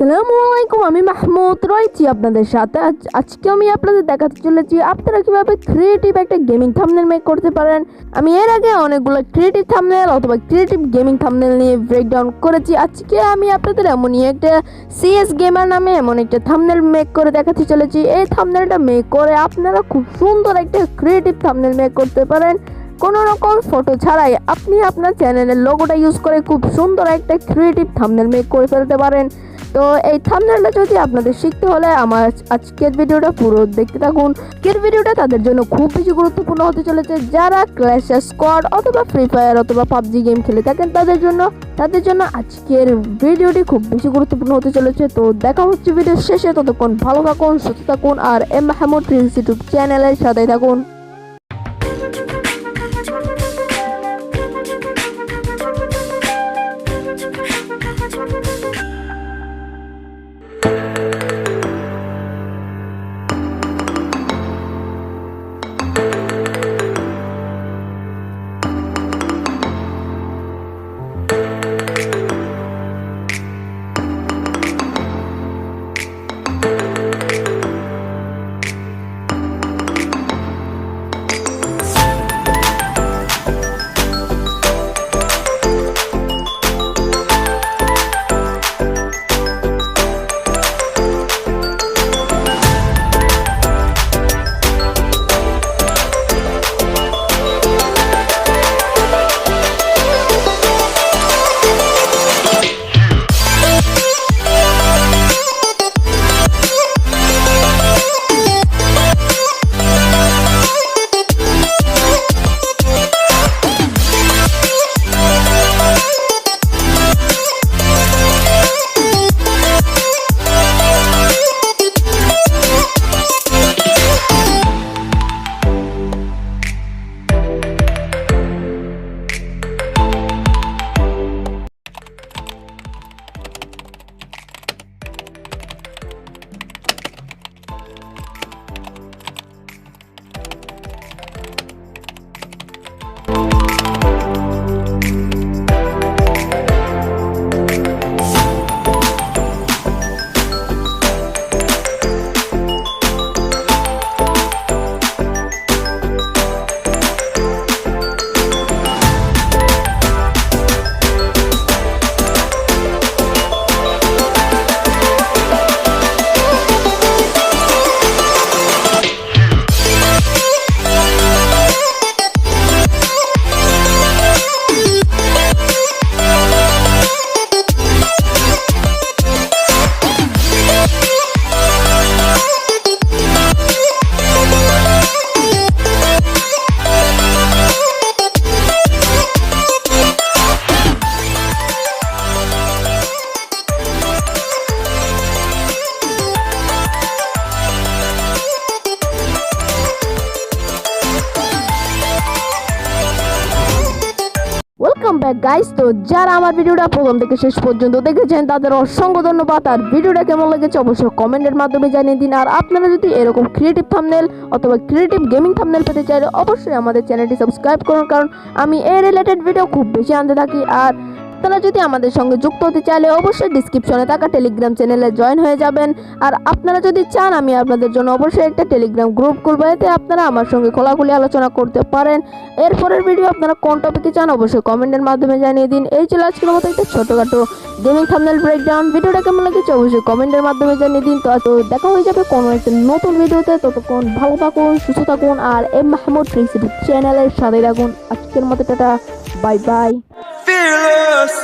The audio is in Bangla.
আসসালামু আলাইকুম, আমি মাহমুদ রয়েছি আপনাদের সাথে। আজকে আমি আপনাদের দেখাতে চলেছি আপনারা কিভাবে ক্রিয়েটিভ একটা গেমিং থাম্বনেল মেক করতে পারেন। আমি এর আগে অনেকগুলো ক্রিয়েটিভ থাম্বনেল অথবা ক্রিয়েটিভ গেমিং থাম্বনেল নিয়ে ব্রেকডাউন করেছি। আজকে আমি আপনাদের এমনই একটা সিএস গেমার নামে এমন একটা থাম্বনেল মেক করে দেখাতে চলেছি। এই থাম্বনেলটা মেক করে আপনারা খুব সুন্দর একটা ক্রিয়েটিভ থাম্বনেল মেক করতে পারেন কোনো রকম ফটো ছাড়াই। আপনি আপনার চ্যানেলের লোগোটা ইউজ করে খুব সুন্দর একটা ক্রিয়েটিভ থাম্বনেল মেক করে ফেলতে পারেন। তো এই থাম্বনেলটা যদি আপনাদের শিখতে হলে আমার আজকের ভিডিওটা পুরো দেখতে থাকুন। আজকের ভিডিওটা তাদের জন্য খুব বেশি গুরুত্বপূর্ণ হতে চলেছে যারা ক্ল্যাশ স্কোয়াড অথবা ফ্রি ফায়ার অথবা পাবজি গেম খেলে থাকেন তাদের জন্য আজকের ভিডিওটি খুব বেশি গুরুত্বপূর্ণ হতে চলেছে। তো দেখা হচ্ছে ভিডিও শেষে, ততক্ষণ ভালো থাকুন, সুস্থ থাকুন আর এম মাহমুদ ইউটিউব চ্যানেলের সাথে থাকুন। Welcome back guys. তো যারা আমার ভিডিওটা প্রথম থেকে শেষ পর্যন্ত দেখেছেন তাদের অসংখ্য ধন্যবাদ। আর ভিডিওটা কেমন লেগেছে অবশ্যই কমেন্টের মাধ্যমে জানিয়ে দিন। আর আপনারা যদি এরকম ক্রিয়েটিভ থাম্বনেল অথবা ক্রিয়েটিভ গেমিং থাম্বনেল পেতে চাইলে অবশ্যই আমাদের চ্যানেলটি সাবস্ক্রাইব করুন, কারণ আমি এই রিলেটেড ভিডিও খুব বেশি আনতে থাকি। আর আপনারা যদি আমাদের সঙ্গে যুক্ত হতে চাইলে অবশ্যই ডিসক্রিপশনে থাকা টেলিগ্রাম চ্যানেলে জয়েন হয়ে যাবেন। আর আপনারা যদি চান আমি আপনাদের জন্য অবশ্যই একটা টেলিগ্রাম গ্রুপ করব, এতে আপনারা আমার সঙ্গে খোলাখুলি আলোচনা করতে পারেন। এরপরের ভিডিও আপনারা কোন টপিকে চান অবশ্যই কমেন্টের মাধ্যমে জানিয়ে দিন। এই ছিল আজকের মতো একটা ছোটোখাটো গেমিং থাম্বনেল ব্রেকডাউন। ভিডিওটা কেমন লেগেছে অবশ্যই কমেন্টের মাধ্যমে জানিয়ে দিন। তো দেখা হয়ে যাবে কোনো একটা নতুন ভিডিওতে, ততক্ষণ ভালো থাকুন, সুস্থ থাকুন আর এম মাহমুদ ইউটিউব চ্যানেলের সাথে থাকুন। আজকের মতো টাটা, বাই বাই। Fearless.